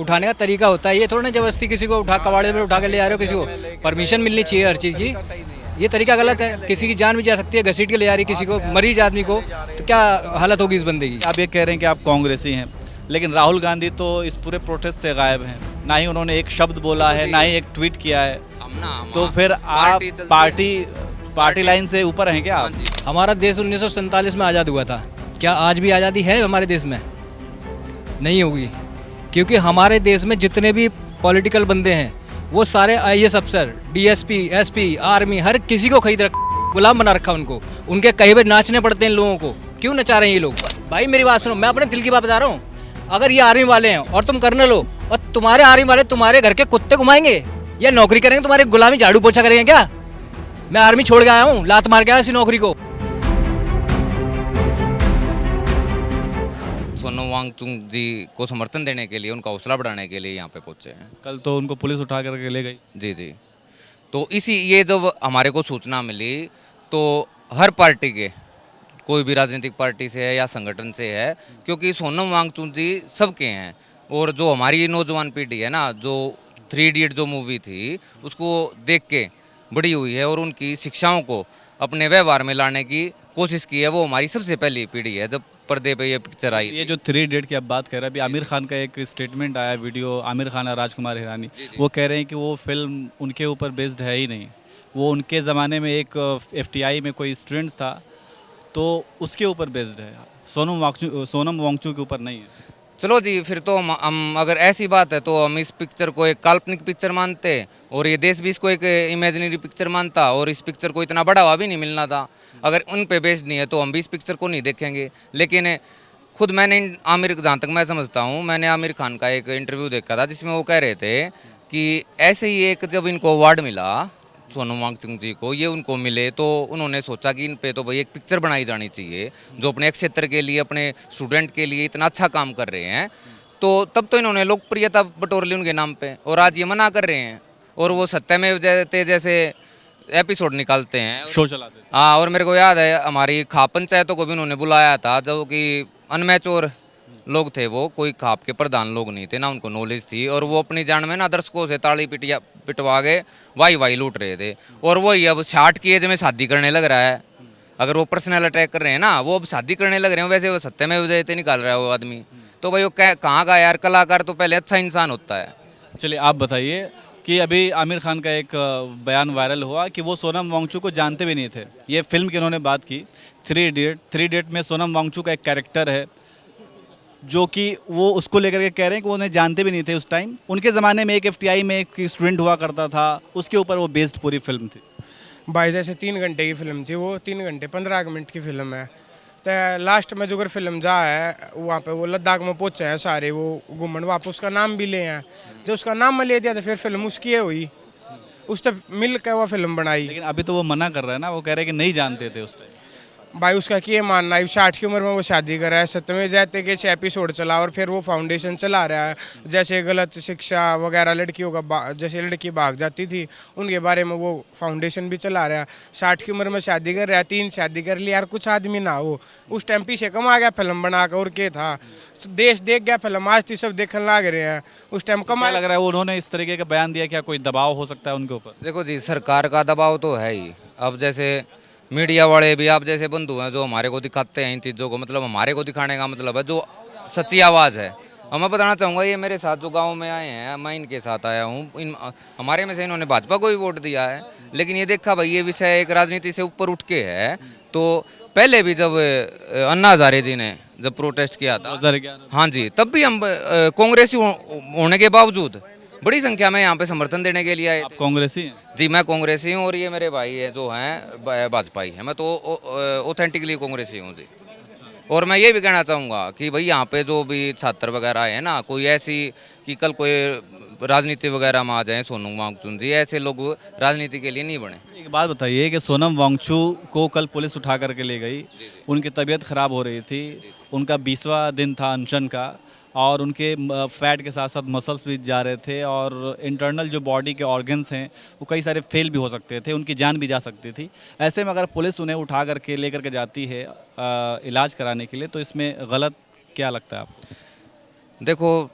उठाने का तरीका होता है। ये थोड़ा ना जबरदस्ती किसी को उठा कबाड़े में उठा के ले आ रहे हो, किसी को परमिशन मिलनी चाहिए हर चीज़ की। ये तरीका गलत है, किसी की जान भी जा सकती है, घसीट के ले जा रही किसी को, मरीज आदमी को, तो क्या हालत होगी इस बंदे की। आप ये कह रहे हैं कि आप कांग्रेसी हैं, लेकिन राहुल गांधी तो इस पूरे प्रोटेस्ट से गायब हैं, ना ही उन्होंने एक शब्द बोला है, ना ही एक ट्वीट किया है। तो फिर आप पार्टी लाइन से ऊपर हैं क्या आप? हमारा देश 1947 में आज़ाद हुआ था, क्या आज भी आज़ादी है हमारे देश में? नहीं होगी, क्योंकि हमारे देश में जितने भी पॉलिटिकल बंदे हैं वो सारे आईएएस अफसर, डीएसपी, एसपी, आर्मी, हर किसी को खरीद रखा, गुलाम बना रखा उनको। उनके कहीं पे नाचने पड़ते हैं इन लोगों को। क्यों नचा रहे हैं ये लोग? भाई मेरी बात सुनो, मैं अपने दिल की बात बता रहा हूँ। अगर ये आर्मी वाले हैं और तुम कर्नल हो, और तुम्हारे आर्मी वाले तुम्हारे घर के कुत्ते घुमाएंगे या नौकरी करेंगे, तुम्हारी गुलामी झाड़ू पोछा करेंगे क्या? मैं आर्मी छोड़ के आया हूँ, लात मार के आया इसी नौकरी को। सोनम वांगचुक जी को समर्थन देने के लिए, उनका हौसला बढ़ाने के लिए यहाँ पे पहुँचे हैं। कल तो उनको पुलिस उठा करके ले गई। जी जी। तो ये जब हमारे को सूचना मिली तो हर पार्टी के, कोई भी राजनीतिक पार्टी से है या संगठन से है, क्योंकि सोनम वांगचुक जी सबके हैं। और जो हमारी नौजवान पीढ़ी है ना, जो 3 इडियट जो मूवी थी उसको देख के बड़ी हुई है और उनकी शिक्षाओं को अपने व्यवहार में लाने की कोशिश की है, वो हमारी सबसे पहली पीढ़ी है जब पर्दे पे ये पिक्चर आई। ये जो 3 इडियट की आप बात कर रहे हैं, अभी आमिर खान का एक स्टेटमेंट आया, वीडियो, आमिर खान और राजकुमार हिरानी, वो कह रहे हैं कि वो फिल्म उनके ऊपर बेस्ड है ही नहीं। वो उनके ज़माने में एक एफटीआई में कोई स्टूडेंट था तो उसके ऊपर बेस्ड है, सोनम वांगचुक के ऊपर नहीं है। चलो जी, फिर तो हम अगर ऐसी बात है तो हम इस पिक्चर को एक काल्पनिक पिक्चर मानते और ये देश भी इसको एक इमेजिनरी पिक्चर मानता, और इस पिक्चर को इतना बढ़ावा भी नहीं मिलना था। अगर उन पे बेस्ड नहीं है तो हम भी इस पिक्चर को नहीं देखेंगे। लेकिन खुद मैंने आमिर, जहाँ तक मैं समझता हूँ, मैंने आमिर खान का एक इंटरव्यू देखा था जिसमें वो कह रहे थे कि ऐसे ही एक जब इनको अवार्ड मिला सोनम वांगचुक जी को, ये उनको मिले तो उन्होंने सोचा कि इन पे तो भाई एक पिक्चर बनाई जानी चाहिए जो अपने क्षेत्र के लिए, अपने स्टूडेंट के लिए इतना अच्छा काम कर रहे हैं। तो तब तो इन्होंने लोकप्रियता बटोर ली उनके नाम पे, और आज ये मना कर रहे हैं और वो सत्यमेव जयते जैसे एपिसोड निकालते हैं, शो चलाते हैं। हाँ, और मेरे को याद है हमारी खाप पंचायतों को भी उन्होंने बुलाया था, जो कि अनमैच्योर लोग थे, वो कोई खाप के प्रधान लोग नहीं थे, ना उनको नॉलेज थी, और वो अपनी जान में ना दर्शकों से ताली पिटवा के वाई लूट रहे थे। और वही अब 60 की एज में शादी करने लग रहा है। अगर वो पर्सनल अटैक कर रहे हैं ना, वो अब शादी करने लग रहे हैं, वैसे वो सत्यमेव जयते निकाल रहा है वो आदमी। तो भाई वो कहाँ का यार, कलाकार तो पहले अच्छा इंसान होता है। चलिए आप बताइए कि अभी आमिर खान का एक बयान वायरल हुआ कि वो सोनम वांगचुक को जानते भी नहीं थे। ये फिल्म की उन्होंने बात की, 3 इडियट में सोनम वांगचुक का एक कैरेक्टर है जो कि वो उसको लेकर के कह रहे हैं कि वो उन्हें जानते भी नहीं थे उस टाइम। उनके ज़माने में एक एफटीआई में एक स्टूडेंट हुआ करता था, उसके ऊपर वो बेस्ड पूरी फिल्म थी। भाई जैसे 3 घंटे की फिल्म थी, वो 3 घंटे 15 मिनट की फिल्म है। तो लास्ट में जो अगर फिल्म जा है वहाँ पे वो लद्दाख में पहुँचे हैं सारे, वो घूमन वापस उसका नाम भी ले हैं। जो उसका नाम में ले दिया तो फिर फिल्म उसकी है हुई, उस तक मिल के वो फिल्म बनाई। लेकिन अभी तो वो मना कर रहा है ना, वो कह रहे हैं कि नहीं जानते थे उस टाइम। भाई उसका क्या मानना है, 60 की उम्र में वो शादी कर रहा है, सत्यमेव जयते के 6 एपिसोड चला और फिर वो फाउंडेशन चला रहा है। जैसे गलत शिक्षा वगैरह लड़कियों का, जैसे लड़की भाग जाती थी उनके बारे में वो फाउंडेशन भी चला रहा है। 60 की उम्र में शादी कर रहा है, 3 शादी कर ली यार, कुछ आदमी ना हो। उस टाइम पीछे कमा गया फिल्म बना कर, और क्या था, देश देख गया फिल्म, आज थी सब देखने लग रहे हैं। उस टाइम कमा लग रहा है उन्होंने इस तरीके का बयान दिया, क्या कोई दबाव हो सकता है उनके ऊपर? देखो जी, सरकार का दबाव तो है ही। अब जैसे मीडिया वाले भी आप जैसे बंधु हैं जो हमारे को दिखाते हैं इन चीज़ों को, मतलब हमारे को दिखाने का मतलब है जो सच्ची आवाज़ है। और मैं बताना चाहूँगा, ये मेरे साथ जो गांव में आए हैं, मैं इनके साथ आया हूँ। हमारे में से इन्होंने भाजपा को भी वोट दिया है, लेकिन ये देखा भाई ये विषय एक राजनीति से ऊपर उठ के है। तो पहले भी जब अन्ना हजारे जी ने जब प्रोटेस्ट किया था, हाँ जी, तब भी हम कांग्रेसी होने के बावजूद बड़ी संख्या में यहाँ पे समर्थन देने के लिए आए थे। कांग्रेसी हैं? जी, मैं कांग्रेसी हूँ, और ये मेरे भाई है जो हैं भाजपाई हैं। मैं तो ऑथेंटिकली कांग्रेसी हूँ जी। और मैं ये भी कहना चाहूँगा कि भाई यहाँ पे जो भी छात्र वगैरह है ना, कोई ऐसी कि कल कोई राजनीति वगैरह में आ जाए सोनम वांगचुक जी, ऐसे लोग राजनीति के लिए नहीं बने। एक बात बताइए कि सोनम वांगचुक को कल पुलिस उठा करके ले गई, उनकी तबीयत ख़राब हो रही थी, उनका 20वां दिन था अनशन का, और उनके फैट के साथ साथ मसल्स भी जा रहे थे, और इंटरनल जो बॉडी के ऑर्गन्स हैं वो कई सारे फेल भी हो सकते थे, उनकी जान भी जा सकती थी। ऐसे में अगर पुलिस उन्हें उठा करके ले करके जाती है इलाज कराने के लिए, तो इसमें गलत क्या लगता है आपको? देखो,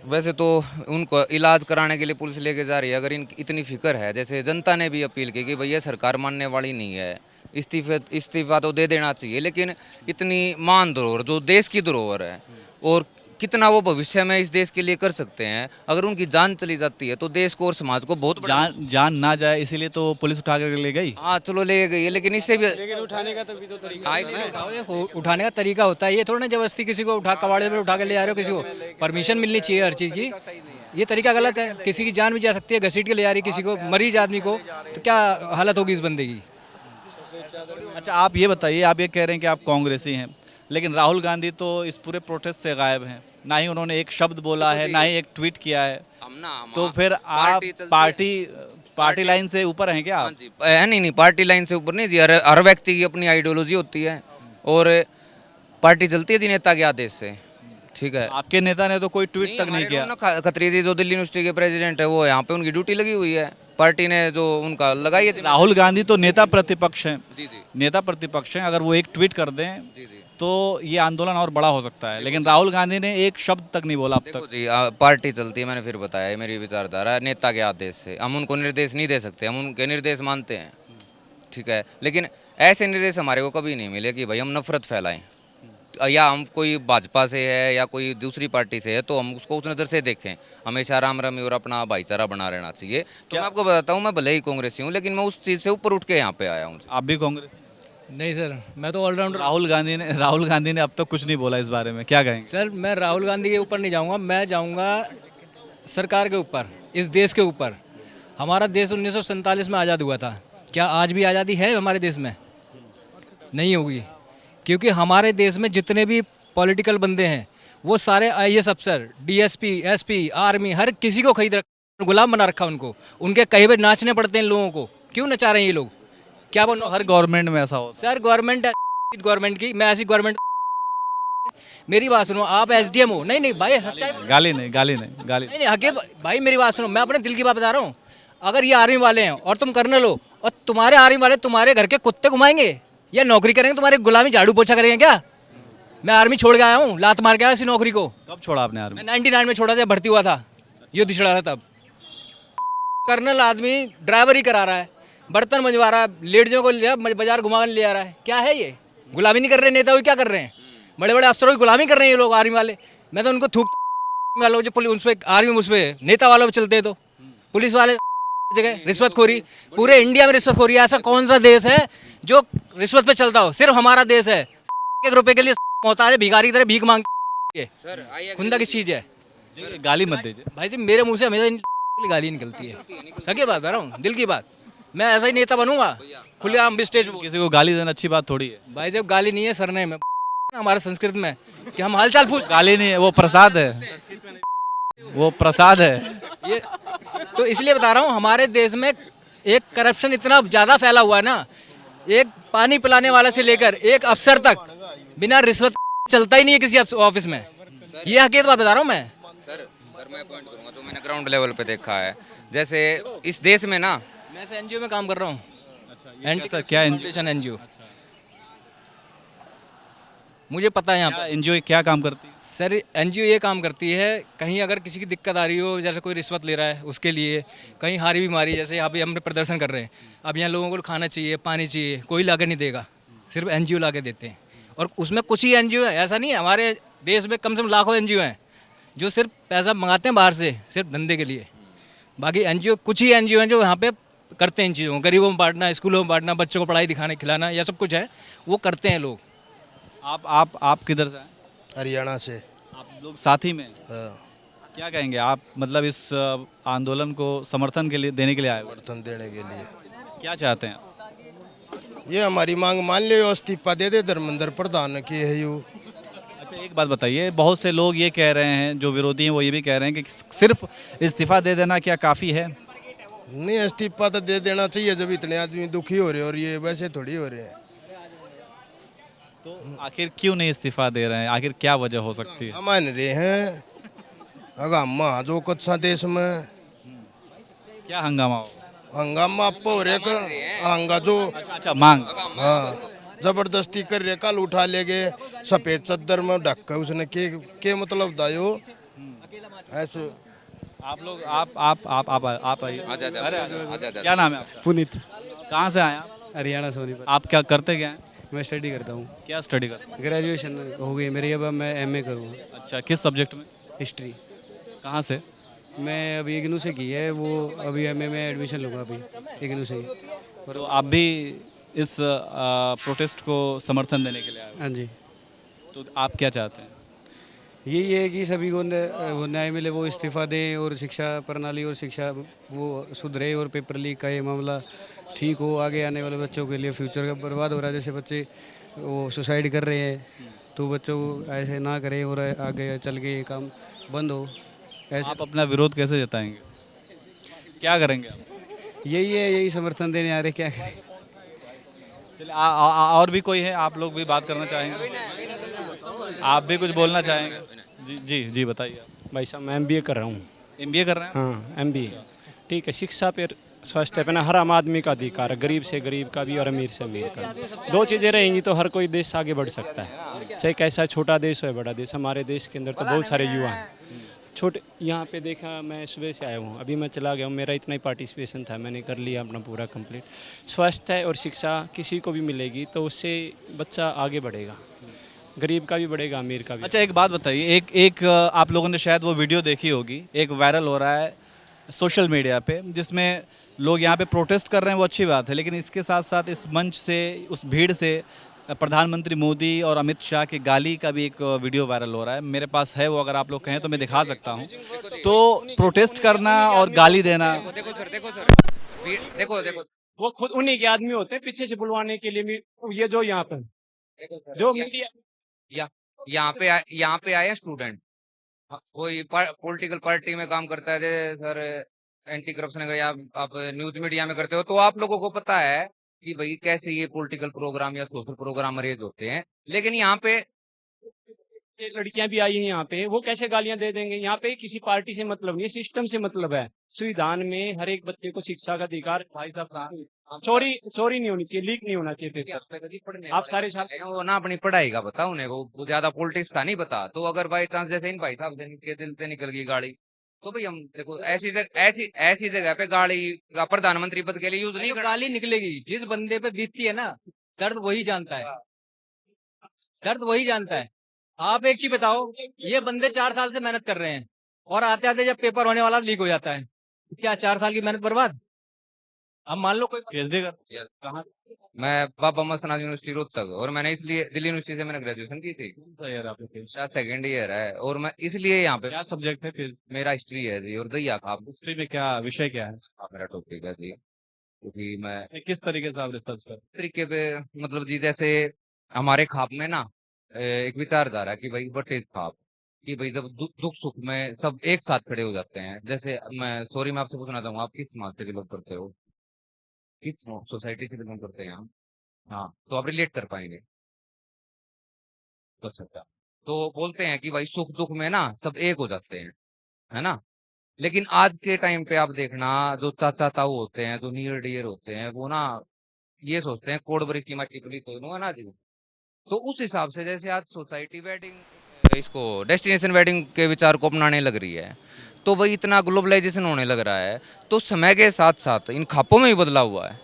वैसे तो उनको इलाज कराने के लिए पुलिस लेके जा रही है। अगर इन इतनी फिक्र है, जैसे जनता ने भी अपील की कि भैया सरकार मानने वाली नहीं है, इस्तीफा तो दे देना चाहिए, लेकिन इतनी मान धरोहर जो देश की धरोहर है और कितना वो भविष्य में इस देश के लिए कर सकते हैं, अगर उनकी जान चली जाती है तो देश को और समाज को बहुत बड़ा जान ना जाए इसीलिए तो पुलिस उठा कर ले गई। हाँ चलो ले गई है, लेकिन इससे भी उठाने का उठाने का तरीका होता है, ये थोड़ा ना जबरदस्ती किसी को उठा कबाड़े में उठा के ले आ रहे हो, किसी को परमिशन मिलनी चाहिए हर चीज़ की। ये तरीका गलत है, किसी की जान भी जा सकती है, घसीट के ले आ रही किसी को, मरीज आदमी को, तो क्या हालत होगी इस बंदे की। अच्छा आप ये बताइए, आप ये कह रहे हैं कि आप कांग्रेसी हैं, लेकिन राहुल गांधी तो इस पूरे प्रोटेस्ट से गायब हैं, ना ही उन्होंने एक शब्द बोला है, ना ही एक ट्वीट किया है। तो फिर आप पार्टी लाइन से ऊपर हैं क्या आप? नहीं, पार्टी लाइन से ऊपर नहीं जी। हर व्यक्ति की अपनी आइडियोलॉजी होती है और पार्टी चलती है जी नेता के आदेश से, ठीक है। आपके नेता ने तो कोई ट्वीट तक नहीं किया। खत्री जी जो दिल्ली यूनिवर्सिटी के प्रेसिडेंट है, वो यहाँ पे उनकी ड्यूटी लगी हुई है, पार्टी ने जो उनका लगाई है। राहुल गांधी तो नेता प्रतिपक्ष हैं, जी जी नेता प्रतिपक्ष हैं, अगर वो एक ट्वीट कर दें जी जी। तो ये आंदोलन और बड़ा हो सकता है, लेकिन राहुल गांधी ने एक शब्द तक नहीं बोला अब देखो तक। जी, पार्टी चलती है, मैंने फिर बताया, ये मेरी विचारधारा है, नेता के आदेश से। हम उनको निर्देश नहीं दे सकते, हम उनके निर्देश मानते हैं, ठीक है, लेकिन ऐसे निर्देश हमारे को कभी नहीं मिले कि भाई हम नफरत फैलाएं, या हम कोई भाजपा से है या कोई दूसरी पार्टी से है तो हम उसको उस नज़र से देखें। हमेशा राम रमी और अपना भाईचारा बना रहना चाहिए। तो मैं आपको बताता हूँ, मैं भले ही कांग्रेसी हूँ, लेकिन मैं उस चीज़ से ऊपर उठ के यहाँ पे आया हूँ। आप भी कांग्रेस? नहीं सर, मैं तो ऑलराउंडर। राहुल गांधी ने अब तक कुछ नहीं बोला इस बारे में, क्या कहेंगे? सर मैं राहुल गांधी के ऊपर नहीं जाऊंगा, मैं जाऊंगा सरकार के ऊपर, इस देश के ऊपर। हमारा देश 1947 में आज़ाद हुआ था, क्या आज भी आज़ादी है हमारे देश में? नहीं होगी, क्योंकि हमारे देश में जितने भी पॉलिटिकल बंदे हैं वो सारे आईएएस अफसर, डीएसपी, एसपी, आर्मी, हर किसी को खरीद रखा, गुलाम बना रखा उनको। उनके कहीं पे नाचने पड़ते हैं इन लोगों को। क्यों नचा रहे हैं ये लोग? क्या बोलो? हर गवर्नमेंट में ऐसा होता सर गवर्नमेंट गवर्नमेंट की, मैं ऐसी गवर्नमेंट। मेरी बात सुनो, आप एसडीएम हो। नहीं भाई, सच्चाई है। गाली नहीं हकीकत भाई, मेरी बात सुनो, मैं अपने दिल की बात बता रहा हूँ। अगर ये आर्मी वाले हैं और तुम कर्नल हो और तुम्हारे आर्मी वाले तुम्हारे घर के कुत्ते घुमाएंगे या नौकरी करेंगे, तुम्हारी गुलामी झाड़ू पोछा करेंगे क्या? मैं आर्मी छोड़ के आया हूँ, लात मार के आया इसी नौकरी को। कब छोड़ा आपने आर्मी? मैं 99 में छोड़ा था, भर्ती हुआ था, युद्ध छिड़ा था तब। कर्नल आदमी ड्राइवर ही करा रहा है, बर्तन मंजवा रहा है, लेडीजों को बाजार घुमा कर ले आ रहा है। क्या है ये? गुलामी नहीं कर रहे नेता, क्या कर रहे हैं? बड़े बड़े अफसरों की गुलामी कर रहे हैं ये लोग, आर्मी वाले। मैं तो उनको थूक वालों जो पुलिस उस पर, आर्मी उस पर, नेता वालों पर चलते हैं, तो पुलिस वाले जगह रिश्वतखोरी। पूरे इंडिया में रिश्वतखोरी। ऐसा कौन सा देश है जो रिश्वत पे चलता हो? सिर्फ हमारा देश है। 1 रुपए के लिए होता है, भिखारी की तरह भीख मांगते हैं। खुंदा किस चीज़ है? गाली मत दीजिए भाई जी, मेरे मुंह से हमेशा गाली निकलती है, सही बात कर रहा हूँ, दिल की बात। मैं ऐसा ही नेता बनूंगा, खुलेआम भी स्टेज पे। किसी को गाली देना अच्छी बात थोड़ी है भाई साहब, गाली नहीं है, सरनेम है हमारे संस्कृत में कि हम हालचाल पूछ। गाली नहीं है, वो प्रसाद है, वो प्रसाद है ये तो इसलिए बता रहा हूँ, हमारे देश में एक करप्शन इतना ज़्यादा फैला हुआ है ना, एक पानी पिलाने वाला से लेकर एक अफसर तक बिना रिश्वत चलता ही नहीं है किसी ऑफिस में। ये हकीकत बात बता रहा हूँ मैं। सर मैं पॉइंट करूँगा तो मैंने ग्राउंड लेवल पे देखा है, जैसे इस देश में ना, मैं एनजीओ में काम कर रहा हूँ। अच्छा, क्या एनजीओ? मुझे पता है यहाँ पे एनजीओ क्या काम करती है? सर एनजीओ ये काम करती है, कहीं अगर किसी की दिक्कत आ रही हो, जैसे कोई रिश्वत ले रहा है उसके लिए, कहीं हारी बीमारी, जैसे अभी हम प्रदर्शन कर रहे हैं, अब यहाँ लोगों को खाना चाहिए, पानी चाहिए, कोई ला के नहीं देगा, सिर्फ एनजीओ ला के देते हैं। और उसमें कुछ ही एनजीओ है, ऐसा नहीं है, हमारे देश में कम से कम लाखों एनजीओ हैं जो सिर्फ पैसा मंगाते हैं बाहर से, सिर्फ धंधे के लिए। बाकी एनजीओ कुछ ही एनजीओ हैं जो यहाँ पे करते हैं इन चीज़ों को, गरीबों में बांटना, स्कूलों में बांटना, बच्चों को पढ़ाई दिखाने खिलाना, यह सब कुछ है, वो करते हैं लोग। आप किधर से हैं? हरियाणा से। आप लोग साथ ही में? हाँ, क्या कहेंगे आप, मतलब इस आंदोलन को समर्थन के लिए देने के लिए आए हो? समर्थन देने के लिए क्या चाहते हैं? ये हमारी मांग मान लियो, इस्तीफा दे दे धर्मेंद्र प्रधान की है यू। अच्छा एक बात बताइए, बहुत से लोग ये कह रहे हैं, जो विरोधी हैं वो ये भी कह रहे हैं कि सिर्फ इस्तीफा दे देना क्या काफ़ी है? नहीं, इस्तीफा तो दे देना चाहिए जब इतने आदमी दुखी हो रहे हैं, और ये वैसे थोड़ी हो रहे हैं। तो आखिर क्यों नहीं इस्तीफा दे रहे हैं? आखिर क्या वजह हो सकती है? मान रहे हैं हंगामा जो कच्चा देश में। क्या हंगामा हो? हंगामा हो रहे हंगा जो अच्छा मांग। हाँ, जबरदस्ती कर रहे, कल उठा ले गए सफेद चद्दर में ढक कर उसने के मतलब दायो। ऐसे आप लोग आप आइए। आजा, आजा, अरे, आजा, आजा, आजा। क्या नाम है आपका? पुनीत, कहाँ से आए आप? हरियाणा सोनीपत। आप क्या करते क्या हैं? मैं स्टडी करता हूँ, क्या स्टडी करते हैं? ग्रेजुएशन हो गई मेरी, अब मैं एमए करूँगा अच्छा, किस सब्जेक्ट में? हिस्ट्री। कहाँ से? मैं अभी इग्नू से की है, वो अभी एमए में एडमिशन लूँगा अभी इग्नू से ही। तो आप भी इस प्रोटेस्ट को समर्थन देने के लिए आए हाँ जी, हो। तो आप क्या चाहते हैं? यही है कि सभी को वो न्याय मिले, वो इस्तीफा दें और शिक्षा प्रणाली और शिक्षा वो सुधरे और पेपर लीक का ये मामला ठीक हो। आगे आने वाले बच्चों के लिए फ्यूचर का बर्बाद हो रहा है, जैसे बच्चे वो सुसाइड कर रहे हैं, तो बच्चों को ऐसे ना करें और आगे चल के ये काम बंद हो। ऐसे आप अपना विरोध कैसे जताएंगे? क्या करेंगे आप? यही है, यही समर्थन देने आ रहे, क्या करें। चलिए और भी कोई है? आप लोग भी बात करना चाहेंगे? आप भी कुछ बोलना चाहेंगे? जी जी जी, बताइए आप। भाई साहब मैं एमबीए कर रहा हूँ। एमबीए कर रहे हैं? हाँ एमबीए, ठीक है। शिक्षा पर स्वास्थ्य पे ना हर आम आदमी का अधिकार है, गरीब से गरीब का भी और अमीर से अमीर का भी। दो चीज़ें रहेंगी तो हर कोई देश आगे बढ़ सकता है, चाहे कैसा छोटा देश हो या बड़ा देश। हमारे देश के अंदर तो बहुत सारे युवा हैं छोटे। यहाँ पे देखा, मैं सुबह से आया हूँ, अभी मैं चला गया हूँ, मेरा इतना ही पार्टिसिपेशन था, मैंने कर लिया अपना पूरा कंप्लीट। स्वास्थ्य और शिक्षा किसी को भी मिलेगी तो उससे बच्चा आगे बढ़ेगा, गरीब का भी बढ़ेगा, अमीर का भी। अच्छा, एक बात बताइए, एक आप लोगों ने शायद वो वीडियो देखी होगी, एक वायरल हो रहा है सोशल मीडिया पे, जिसमें लोग यहाँ पे प्रोटेस्ट कर रहे हैं, वो अच्छी बात है, लेकिन इसके साथ साथ इस मंच से, उस भीड़ से प्रधानमंत्री मोदी और अमित शाह की गाली का भी एक वीडियो वायरल हो रहा है। मेरे पास है वो, अगर आप लोग कहें तो मैं दिखा सकता हूँ। तो प्रोटेस्ट करना और गाली देना, देखो सर, देखो सर, देखो देखो वो खुद उन्हीं के आदमी होते हैं पीछे से बुलवाने के लिए भी। ये जो यहाँ पर देखो सर, जो मीडिया यहाँ पे आए स्टूडेंट, कोई पॉलिटिकल पार्टी में काम करता है, जैसे सर एंटी करप्शन अगर आप न्यूज मीडिया में करते हो तो आप लोगों को पता है कि भाई कैसे ये पॉलिटिकल प्रोग्राम या सोशल प्रोग्राम अरेंज होते हैं। लेकिन यहाँ पे ये लड़कियां भी आई हैं यहाँ पे, वो कैसे गालियां दे देंगे? यहाँ पे किसी पार्टी से मतलब नहीं, सिस्टम से मतलब है। संविधान में हर एक बच्चे को शिक्षा का अधिकार, भाई साहब चोरी नहीं होनी चाहिए, लीक नहीं होना चाहिए पेपर। आप सारे साल वो ना अपनी पढ़ाई का बता उन्हें, वो ज्यादा पॉलिटिक्स का नहीं बता। तो अगर बाई चांस जैसे इन भाई साहब के दिल से निकल गई गाड़ी, तो भाई हम देखो ऐसी जगह पे गाड़ी का प्रधानमंत्री पद के लिए यूज नहीं जो गाली निकलेगी, जिस बंदे पे बीतती है ना, दर्द वही जानता है, दर्द वही जानता है। आप एक चीज बताओ, ये बंदे 4 साल से मेहनत कर रहे हैं और आते आते जब पेपर होने वाला लीक हो जाता है, क्या 4 साल की मेहनत बर्बाद? अब मान लो कोई पीएचडी कर। कहाँ? मैं बाबा मसनाद यूनिवर्सिटी रोहतक, और मैंने इसलिए दिल्ली यूनिवर्सिटी से मैंने ग्रेजुएशन की थी, यार आप लोग शायद सेकेंड ईयर है, और मैं इसलिए यहाँ पे क्या सब्जेक्ट है फिर? मेरा हिस्ट्री है जी, और दैया का हिस्ट्री में क्या विषय क्या है? मेरा टॉपिक है जी, क्योंकि मैं किस तरीके से आप रिसर्च कर? तरीके पे मतलब जी, जैसे हमारे खाप में ना एक विचारधारा है कि भाई वट इज खाप, कि भाई जब दुख सुख में सब एक साथ खड़े हो जाते हैं। जैसे मैं आपसे पूछना चाहूंगा, आप किस समाज से बिलोंग करते हो, किस सोसाइटी से बिलोंग करते हैं आप? हाँ, तो आप रिलेट कर पाएंगे। तो अच्छा, तो बोलते हैं कि भाई सुख दुख में ना सब एक हो जाते हैं, है ना। लेकिन आज के टाइम पे आप देखना, जो चाचा ताऊ होते हैं, जो नियर डियर होते हैं, वो ना ये सोचते हैं कोड बरी की माटी पुली तो है ना जी। तो उस हिसाब से जैसे आज सोसाइटी वेडिंग, इसको डेस्टिनेशन वेडिंग के विचार को अपनाने लग रही है, तो भाई इतना ग्लोबलाइजेशन होने लग रहा है, तो समय के साथ साथ इन खापों में भी बदलाव हुआ है,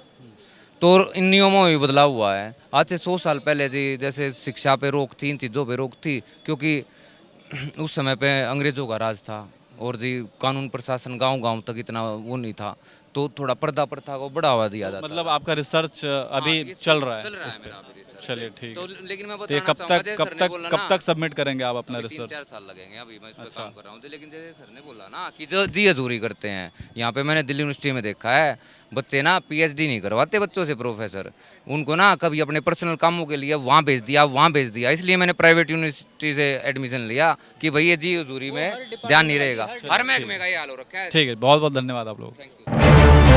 तो इन नियमों में भी बदलाव हुआ है। आज से 100 साल पहले जी जैसे शिक्षा पे रोक थी, इन चीज़ों पे रोक थी, क्योंकि उस समय पे अंग्रेज़ों का राज था, और जी कानून प्रशासन गांव-गांव तक इतना वो नहीं था, तो थोड़ा पर्दा प्रथा को बढ़ावा दिया जाता। मतलब आपका रिसर्च अभी चल रहा है इस पे? मेरा अभी research। चलिए ठीक तो है। लेकिन मैं तो ये बताना चाहूंगा, जैसे सर ने बोला कब ना, तक सबमिट करेंगे आप अपना अभी रिसर्च? 3-4 साल लगेंगे, अभी मैं इस पे काम कर रहा हूँ। लेकिन जैसे सर ने बोला ना कि जो जी हजूरी करते हैं, यहाँ पे मैंने दिल्ली यूनिवर्सिटी में देखा है, बच्चे ना पीएचडी नहीं करवाते बच्चों से प्रोफेसर, उनको ना कभी अपने पर्सनल कामों के लिए वहाँ भेज दिया। इसलिए मैंने प्राइवेट यूनिवर्सिटी से एडमिशन लिया कि भाई ये जी हजूरी में ध्यान नहीं रहेगा। हर महकमे का ये हाल हो रखा है। ठीक है, बहुत बहुत धन्यवाद आप लोग। Thank you.